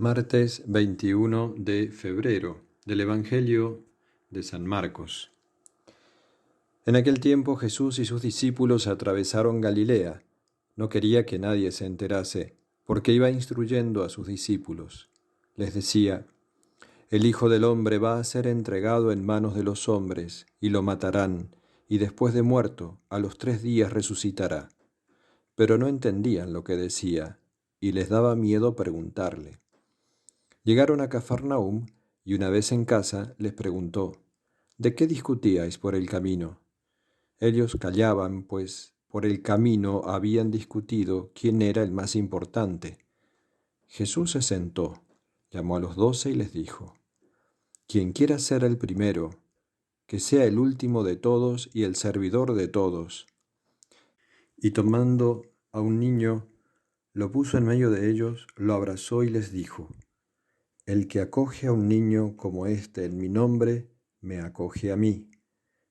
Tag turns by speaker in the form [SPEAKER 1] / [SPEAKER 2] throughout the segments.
[SPEAKER 1] Martes 21 de febrero del Evangelio de San Marcos. En aquel tiempo Jesús y sus discípulos atravesaron Galilea. No quería que nadie se enterase, porque iba instruyendo a sus discípulos. Les decía: El Hijo del Hombre va a ser entregado en manos de los hombres, y lo matarán, y después de muerto, a los 3 días resucitará. Pero no entendían lo que decía, y les daba miedo preguntarle. Llegaron a Cafarnaúm, y una vez en casa les preguntó: ¿De qué discutíais por el camino? Ellos callaban, pues por el camino habían discutido quién era el más importante. Jesús se sentó, llamó a los 12 y les dijo: Quien quiera ser el primero, que sea el último de todos y el servidor de todos. Y tomando a un niño, lo puso en medio de ellos, lo abrazó y les dijo: El que acoge a un niño como este en mi nombre, me acoge a mí.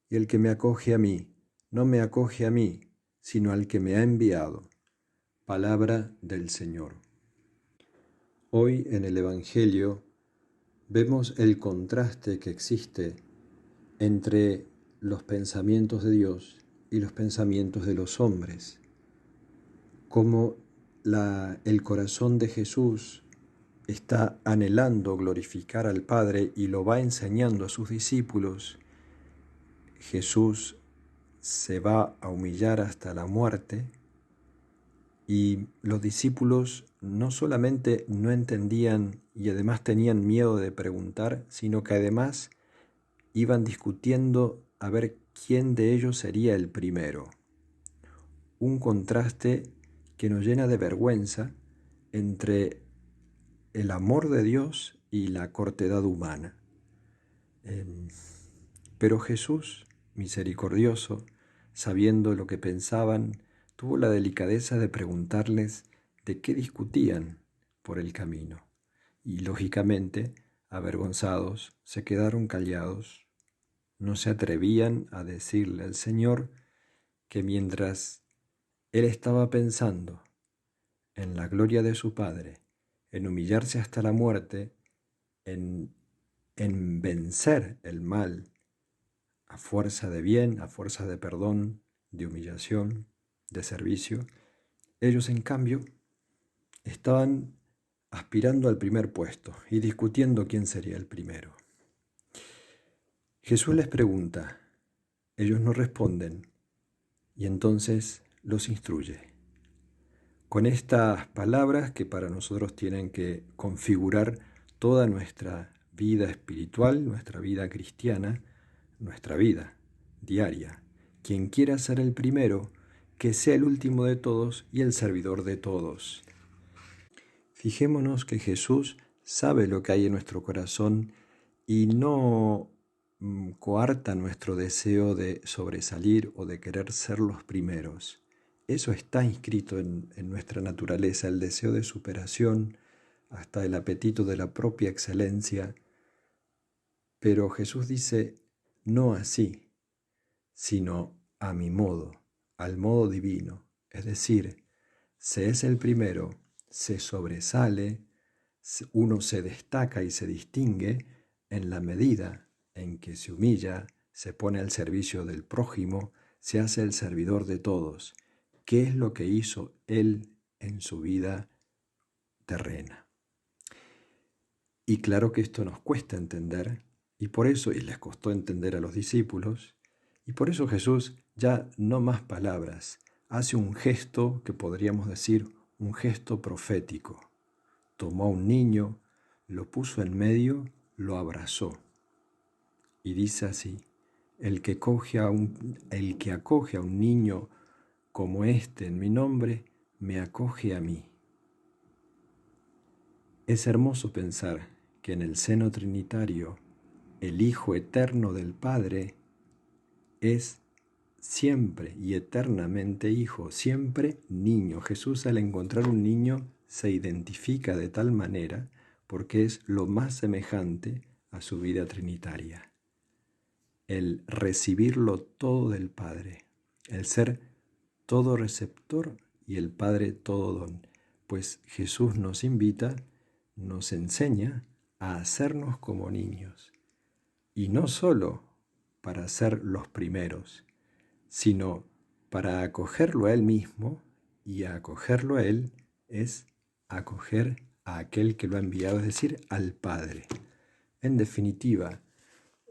[SPEAKER 1] Y el que me acoge a mí, no me acoge a mí, sino al que me ha enviado. Palabra del Señor. Hoy en el Evangelio vemos el contraste que existe entre los pensamientos de Dios y los pensamientos de los hombres. Cómo el corazón de Jesús está anhelando glorificar al Padre y lo va enseñando a sus discípulos. Jesús se va a humillar hasta la muerte y los discípulos no solamente no entendían y además tenían miedo de preguntar, sino que además iban discutiendo a ver quién de ellos sería el primero. Un contraste que nos llena de vergüenza entre el amor de Dios y la cortedad humana. Pero Jesús, misericordioso, sabiendo lo que pensaban, tuvo la delicadeza de preguntarles de qué discutían por el camino. Y lógicamente, avergonzados, se quedaron callados. No se atrevían a decirle al Señor que mientras Él estaba pensando en la gloria de su Padre, en humillarse hasta la muerte, en vencer el mal, a fuerza de bien, a fuerza de perdón, de humillación, de servicio, ellos en cambio estaban aspirando al primer puesto y discutiendo quién sería el primero. Jesús les pregunta, ellos no responden y entonces los instruye. Con estas palabras que para nosotros tienen que configurar toda nuestra vida espiritual, nuestra vida cristiana, nuestra vida diaria. Quien quiera ser el primero, que sea el último de todos y el servidor de todos. Fijémonos que Jesús sabe lo que hay en nuestro corazón y no coarta nuestro deseo de sobresalir o de querer ser los primeros. Eso está inscrito en nuestra naturaleza, el deseo de superación, hasta el apetito de la propia excelencia. Pero Jesús dice, no así, sino a mi modo, al modo divino. Es decir, se es el primero, se sobresale, uno se destaca y se distingue en la medida en que se humilla, se pone al servicio del prójimo, se hace el servidor de todos. ¿Qué es lo que hizo Él en su vida terrena? Y claro que esto nos cuesta entender, y por eso, y les costó entender a los discípulos, y por eso Jesús ya no más palabras, hace un gesto que podríamos decir un gesto profético. Tomó a un niño, lo puso en medio, lo abrazó. Y dice así, el que acoge a un niño como este en mi nombre, me acoge a mí. Es hermoso pensar que en el seno trinitario el Hijo eterno del Padre es siempre y eternamente Hijo, siempre niño. Jesús al encontrar un niño se identifica de tal manera porque es lo más semejante a su vida trinitaria. El recibirlo todo del Padre, el ser todo receptor y el Padre todo don, pues Jesús nos invita nos enseña a hacernos como niños, y no solo para ser los primeros, sino para acogerlo a Él mismo, y acogerlo a Él es acoger a aquel que lo ha enviado, es decir, al Padre. En definitiva,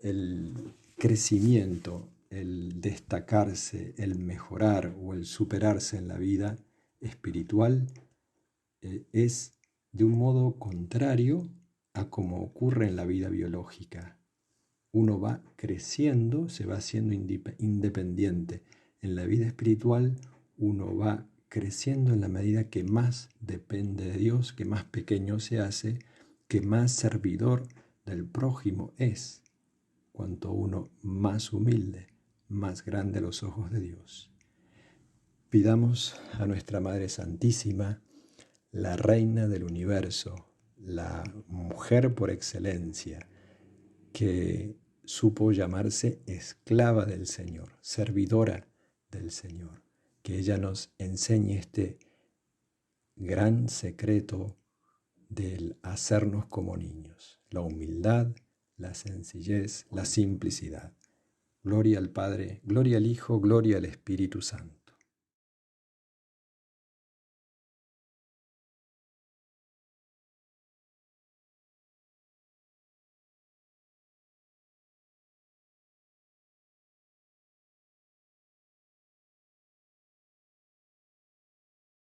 [SPEAKER 1] el crecimiento, el destacarse, el mejorar o el superarse en la vida espiritual es de un modo contrario a como ocurre en la vida biológica. Uno va creciendo, se va haciendo independiente. En la vida espiritual uno va creciendo en la medida que más depende de Dios, que más pequeño se hace, que más servidor del prójimo es. Cuanto uno más humilde, más grande a los ojos de Dios. Pidamos a nuestra Madre Santísima, la Reina del Universo, la mujer por excelencia, que supo llamarse esclava del Señor, servidora del Señor, que ella nos enseñe este gran secreto del hacernos como niños, la humildad, la sencillez, la simplicidad. Gloria al Padre, gloria al Hijo, gloria al Espíritu Santo.